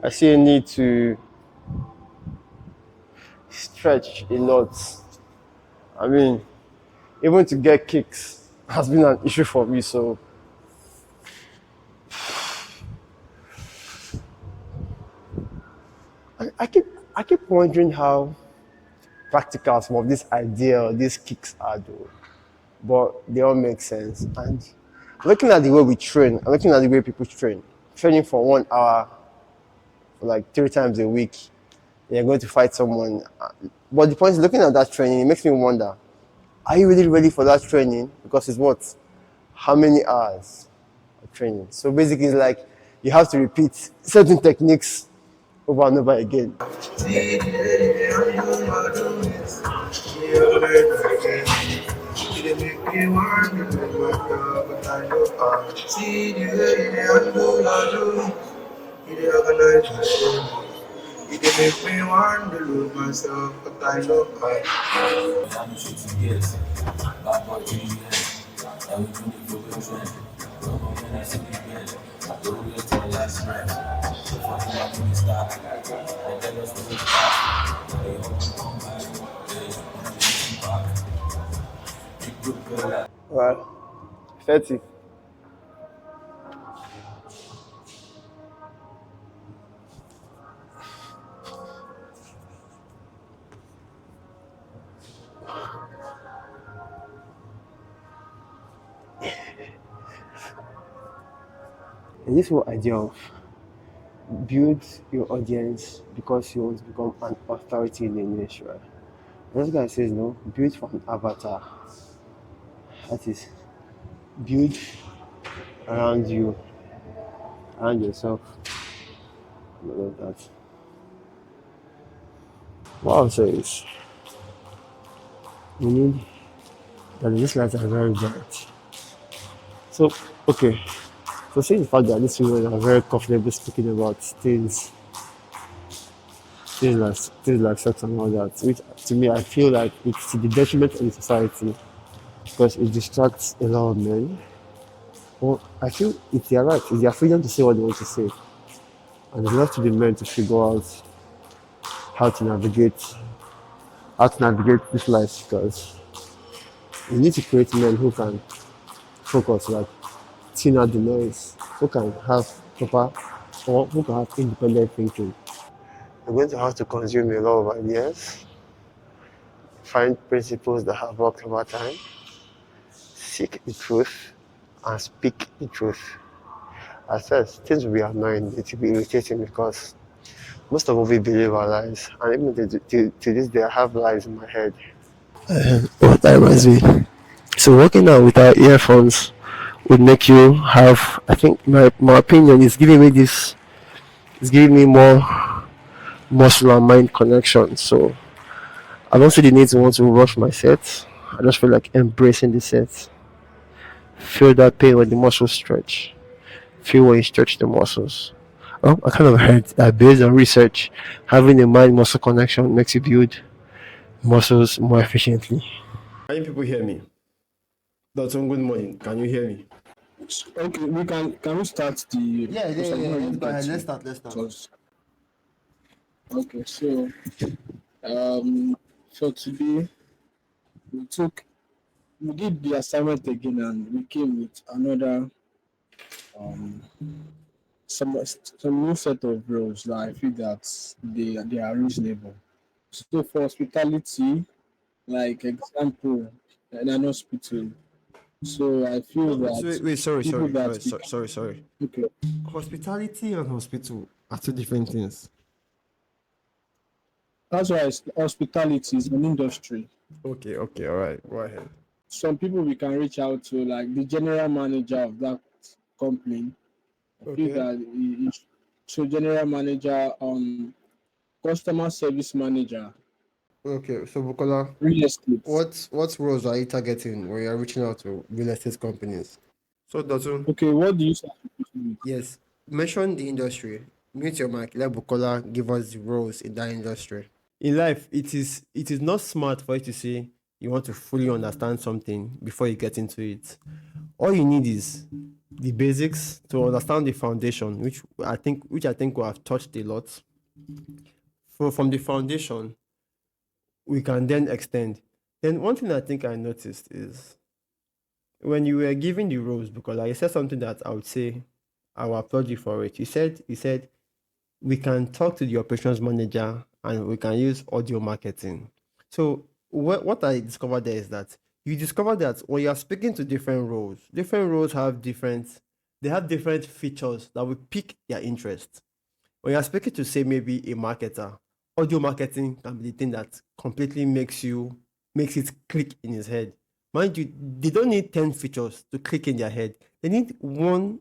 I see a need to stretch a lot. I mean, even to get kicks has been an issue for me. So I, I keep I keep wondering how practical some of this idea or these kicks are though. But they all make sense. And looking at the way we train, and looking at the way people train, training for 1 hour for like 3 times a week, you're going to fight someone. But the point is, looking at that training, it makes me wonder: are you really ready for that training? Because it's what? How many hours of training? So basically, it's like you have to repeat certain techniques over and over again. See the way they undo your doing, they organize my soul. It dey make me want to lose myself, but I know I. Well, 30. And this whole idea of build your audience because you want to become an authority in the industry. Right? This guy says no, build from an avatar. That is, build around you, around yourself. I love that. What I'll say is, we need that these lights are very bright. So, okay. So, seeing the fact that these people are very comfortable speaking about things like sex and all that, which to me, I feel like it's to the detriment of the society because it distracts a lot of men. Well, I feel it's their right, it's their freedom to say what they want to say. And it's left to the men to figure out how to navigate this life because you need to create men who can focus, like tune out the noise, who can have proper or who can have independent thinking. You're going to have to consume a lot of ideas, find principles that have worked over time, seek the truth, and speak the truth. At first, things will be annoying, it will be irritating because most of what we believe are lies. And even to this day, I have lies in my head. What that reminds me. So working out without earphones would make you have, I think my opinion is giving me this, it's giving me more muscle and mind connection. So I don't see the need to want to rush my sets. I just feel like embracing the sets. Feel that pain when the muscles stretch. Feel when you stretch the muscles. Oh, I kind of heard that based on research, having a mind muscle connection makes you build muscles more efficiently. Can you people hear me? Dotun, good morning. Can you hear me? Okay, we start the because I'm not really Let's go ahead. Let's getting start. Let's start. because okay, so um so today we took we did the assignment again and we came with another um some new set of rules that I feel that they are reasonable. So for hospitality, like example, in an hospital, so I feel that Wait, sorry, people sorry, that sorry. okay, Hospitality and hospital are two different things. that's why hospitality is an industry. Okay, all right, go ahead. Some people we can reach out to, like the general manager of that company. I feel Okay, that so general manager, customer service manager, okay. So Bukola, real estate. what roles are you targeting when you're reaching out to real estate companies? So Dotun, Okay, what do you say? With? yes, mention the industry. Mute your mic. Let Bukola give us the roles in that industry. In life, it is not smart for you to say you want to fully understand something before you get into it. All you need is the basics to understand the foundation, which I think we have touched a lot. From the foundation, we can then extend. Then one thing I think I noticed is when you were giving the roles, because like you said something that I would say I will applaud you for it. You said we can talk to the operations manager and we can use audio marketing. So what I discovered there is that you discover that when you are speaking to different roles have different features that will pique their interest. When you're speaking to say maybe a marketer, audio marketing can be the thing that completely makes it click in his head. Mind you, they don't need 10 features to click in their head. They need one,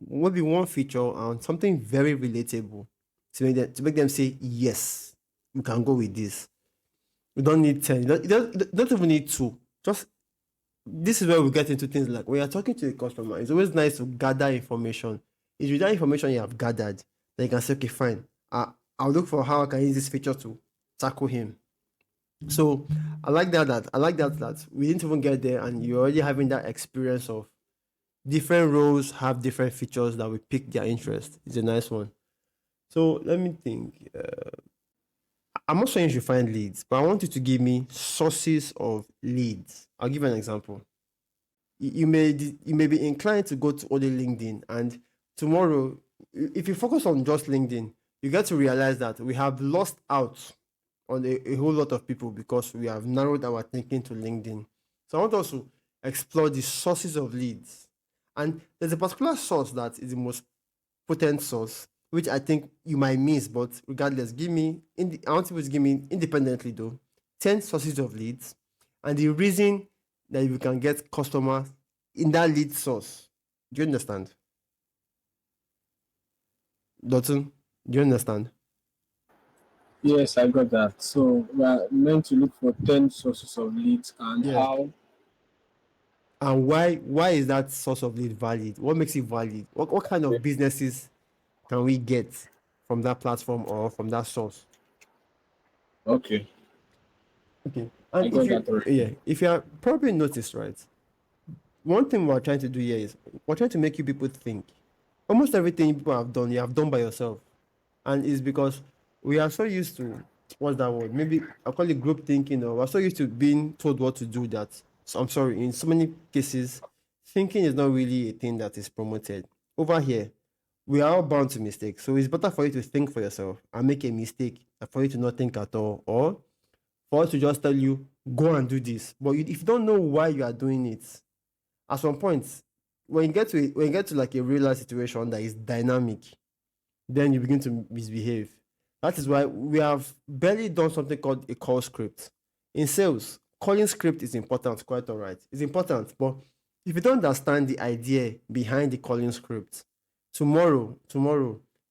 maybe one feature and something very relatable to make them say yes, we can go with this. We don't need 10. You don't even need two. Just this is where we get into things like when you're talking to a customer, it's always nice to gather information. It's with that information you have gathered that you can say, okay, fine. I'll look for how I can use this feature to tackle him. So I like that we didn't even get there and you're already having that experience of different roles have different features that will pick their interest. It's a nice one. So let me think. I'm not saying you should find leads, but I want you to give me sources of leads. I'll give you an example. You may be inclined to go to only LinkedIn, and tomorrow, if you focus on just LinkedIn, you get to realize that we have lost out on a whole lot of people because we have narrowed our thinking to LinkedIn. So I want us to explore the sources of leads. And there's a particular source that is the most potent source, which I think you might miss, but regardless, I want you to give me independently though, 10 sources of leads and the reason that you can get customers in that lead source. Do you understand? Dotun, do you understand? Yes, I got that. So we are meant to look for 10 sources of leads and Yeah. how. And why is that source of lead valid? What makes it valid? What kind of businesses can we get from that platform or from that source? Okay, Okay. I And got that already. if you are probably noticed, right? One thing we're trying to do here is we're trying to make you people think. Almost everything people have done, you have done by yourself. And it's because we are so used to what's that word? Maybe I call it group thinking, or we're so used to being told what to do that. So I'm sorry, in so many cases, thinking is not really a thing that is promoted. Over here, we are all bound to mistakes. So it's better for you to think for yourself and make a mistake than for you to not think at all. Or for us to just tell you, go and do this. But if you don't know why you are doing it, at some point, when you get to like a real life situation that is dynamic, then you begin to misbehave. That is why we have barely done something called a call script. In sales, calling script is important, quite all right. It's important, but if you don't understand the idea behind the calling script, tomorrow,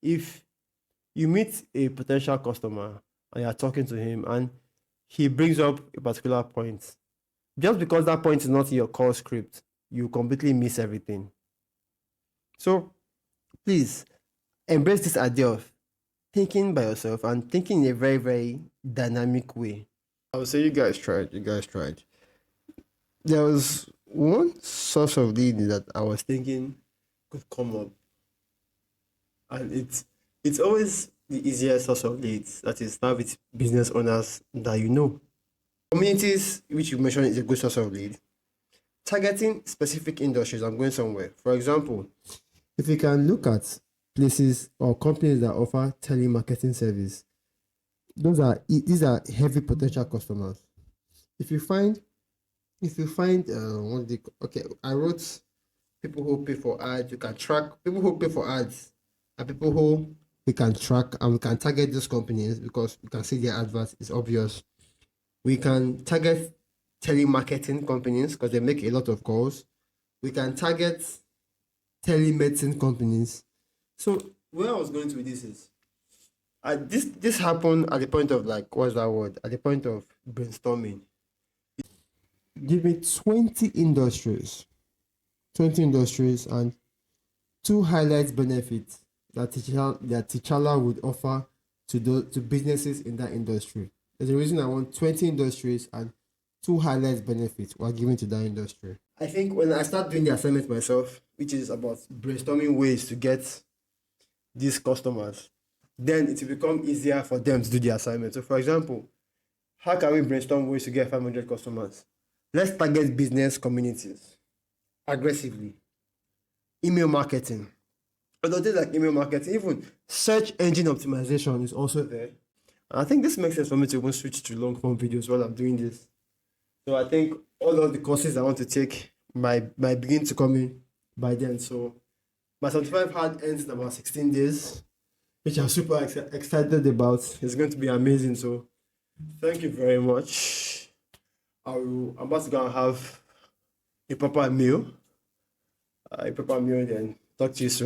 if you meet a potential customer and you're talking to him and he brings up a particular point, just because that point is not in your call script, you completely miss everything. So please embrace this idea of thinking by yourself and thinking in a very, very dynamic way. I would say you guys tried. You guys tried. There was one source of lead that I was thinking could come up, and it's always the easiest source of leads that is now with business owners that you know. Communities, which you mentioned, is a good source of lead. Targeting specific industries. I'm going somewhere. For example, if you can look at places or companies that offer telemarketing service, these are heavy potential customers. If you find okay, I wrote people who pay for ads. You can track people who pay for ads and people who we can track and we can target those companies because we can see their adverts. It's obvious. We can target telemarketing companies because they make a lot of calls. We can target telemedicine companies. So where I was going to with this is this happened at the point of like what's that word? At the point of brainstorming. Give me 20 industries and two highlight benefits that T'Challa would offer to businesses in that industry. There's a reason I want 20 industries and two highlight benefits we're giving to that industry. I think when I start doing the assignment myself, which is about brainstorming ways to get these customers, then it will become easier for them to do the assignment. So, for example, how can we brainstorm ways to get 500 customers? Let's target business communities aggressively. Email marketing. Although things like email marketing, even search engine optimization is also there. And I think this makes sense for me to even switch to long form videos while I'm doing this. So I think all of the courses I want to take might begin to come in by then. So my 75 hard ends in about 16 days, which I'm super excited about. It's going to be amazing. So thank you very much. I'm about to go and have a proper meal. Then talk to you soon.